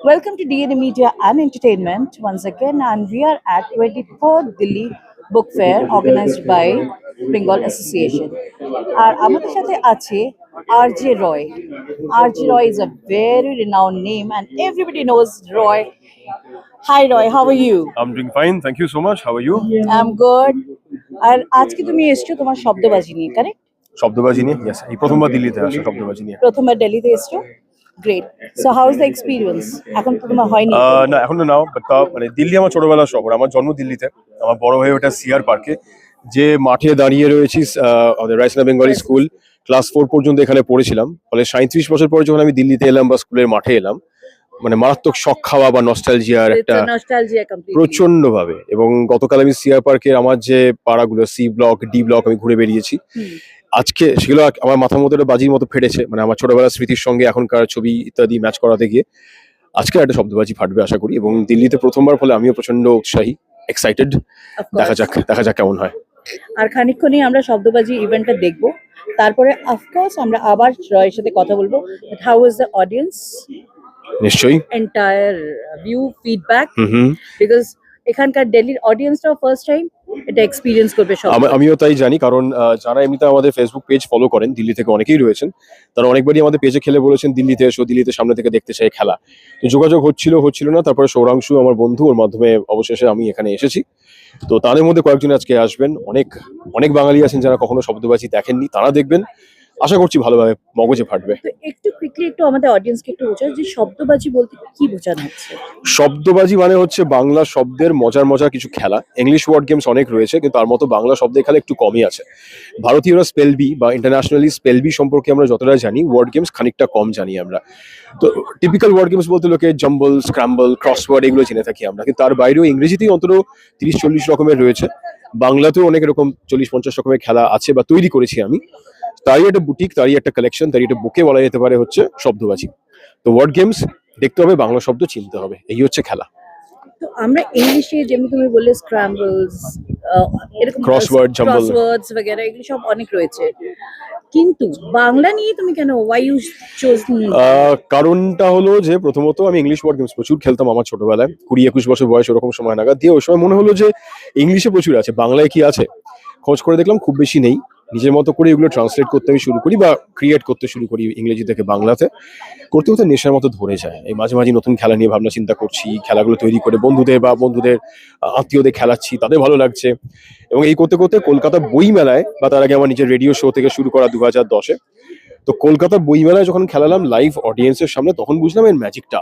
Welcome to DNA Media and Entertainment once again, and we are at 24th Delhi Book Fair organized by Bengal Association. আর আমাদের সাথে আছে RJ Roy. RJ Roy is a very renowned name, and everybody knows Roy. Hi Roy, how are you? I'm doing fine. Thank you so much. How are you? I'm good. আর আজকে তুমি এসছো তোমার শব্দবাজি নিয়ে, correct? শব্দবাজি নিয়ে yes এই প্রথমবার দিল্লিতে আসা শব্দবাজি নিয়ে প্রথমবার দিল্লিতে এসছো, great. So how is the experience? এখন তো তোমার হয়নি। না এখনো নাও বাট মানে দিল্লি আমার ছোটবেলার শহর। আমার জন্ম দিল্লিতে, আমার বড় হয়ে ওঠা সিআর পার্কে, যে মাঠে দাঁড়িয়ে রয়েছি। আমাদের রাইসনা বেঙ্গলি স্কুল ক্লাস 4 পর্যন্ত এখানে পড়েছিলাম। ফলে 37 বছর পরে যখন আমি দিল্লিতে এলাম বা স্কুলের মাঠে এলাম, মানে মারাত্মক শখ খাওয়া বা নস্টালজিয়ার একটা প্রচন্ড ভাবে। এবং গতকাল আমি সিআর পার্কের আমার যে পাড়াগুলো সি ব্লক ডি ব্লক আমি ঘুরে বেরিয়েছি। আজকে সেগুলো আমার মাথার মধ্যে একটা বাজির মতো ফেটেছে, মানে আমার ছোটবেলার স্মৃতির সঙ্গে এখনকার ছবি ইত্যাদি ম্যাচ করাতে গিয়ে আজকে একটা শব্দবাজি ফাটবে আশা করি। এবং দিল্লিতে প্রথমবার ফলে আমিও প্রচন্ড উৎসাহী, এক্সাইটেড। দেখা যাক কেমন হয়। আর খানিকক্ষণই আমরা শব্দবাজি ইভেন্টটা দেখবো, তারপরে অফকোর্স আমরা আবার রয়ের সাথে কথা বলবো। How is the audience? নিশ্চয়ই এন্টায়ার ভিউ ফিডব্যাক, বিকজ এখানকার দিল্লির অডিয়েন্সটাও ফার্স্ট টাইম এটা এক্সপিরিয়েন্স করবে। আমিও তাই জানি, কারণ যারা এমনিতে আমাদের ফেসবুক পেজ ফলো করেন, দিল্লি থেকে অনেকেই রয়েছেন, তারা অনেকবারই আমাদের পেজে খেলে বলেছেন দিল্লিতে এসো, দিল্লিতে সামনে থেকে দেখতে চাই খেলা। তো যোগাযোগ হচ্ছিল না, তারপরে সৌরাংশু আমার বন্ধু, ওর মাধ্যমে অবশেষে আমি এখানে এসেছি। তো তাদের মধ্যে কয়েকজন আজকে আসবেন। অনেক বাঙালি আছেন যারা কখনো শব্দবাজি দেখেননি, তারা দেখবেন। আশা করছি ভালোভাবে মগজে ফাটবে। একটু কুইকলি একটু আমাদের অডিয়েন্সকে একটু বোঝাও যে শব্দবাজি বলতে কি বোঝানো হচ্ছে। শব্দবাজি মানে হচ্ছে বাংলা শব্দের মজার কিছু খেলা। ইংলিশ ওয়ার্ড গেমস অনেক রয়েছে, কিন্তু তার মতো বাংলা শব্দের খেলা একটু কমই আছে। ভারতীয়রা স্পেল বি বা ইন্টারন্যাশনালি স্পেল বি সম্পর্কে আমরা যতটা জানি, ওয়ার্ড গেমস খানিকটা কম জানি আমরা। তো টিপিক্যাল ওয়ার্ড গেমস বলতে লোকে জাম্বল, স্ক্র্যাম্বল, ক্রসওয়ার্ড এগুলো জেনে থাকি আমরা, কিন্তু তার বাইরেও ইংরেজিতেই অন্তত 30-40 রকমের রয়েছে। বাংলাতেও অনেক রকম 40-50 রকমের খেলা আছে বা তৈরি করেছি আমি। তারই একটা বুটিক, তারই একটা কালেকশন, তারই একটা বুকে বলা যেতে পারে হচ্ছে শব্দবাজি। তো ওয়ার্ড গেমস দেখতে হবে, বাংলা শব্দ চিনতে হবে, এই হচ্ছে খেলা। তো আমরা ইংলিশে যেমন তুমি বললে স্ক্র্যাম্বলস, এরকম ক্রসওয়ার্ড, জাম্বল, ক্রসওয়ার্ডস वगैरह এগুলো সব অনেক রয়েছে, কিন্তু বাংলা নিয়ে তুমি কেন ওয়াই ইউ চোজ? কারণটা হলো যে প্রথমত আমি ইংলিশ ওয়ার্ড গেমস প্রচুর খেলতাম আমার ছোটবেলায়, 20-21 বছর বয়স ওরকম সময় নাগাদ দিয়ে। ওই সময় মনে হলো যে ইংলিশে প্রচুর আছে, বাংলায় কি আছে। খোঁজ করে দেখলাম খুব বেশি নেই। নিজের মতো করে এগুলো ট্রান্সলেট করতে আমি শুরু করি বা ক্রিয়েট করতে শুরু করি ইংরেজি থেকে বাংলাতে। করতে করতে নেশার মতো ধরে যায়। এই মাঝে মাঝে নতুন খেলা নিয়ে ভাবনা চিন্তা করছি, খেলাগুলো তৈরি করে বন্ধুদের আত্মীয়দের খেলাচ্ছি, তাদের ভালো লাগছে। এবং এই করতে করতে কলকাতা বই মেলায়, বা তার আগে আমার নিজের রেডিও শো থেকে শুরু করা 2010-এ, তো কলকাতা বইমেলায় যখন খেলালাম লাইভ অডিয়েন্সের সামনে, তখন বুঝলাম এর ম্যাজিকটা।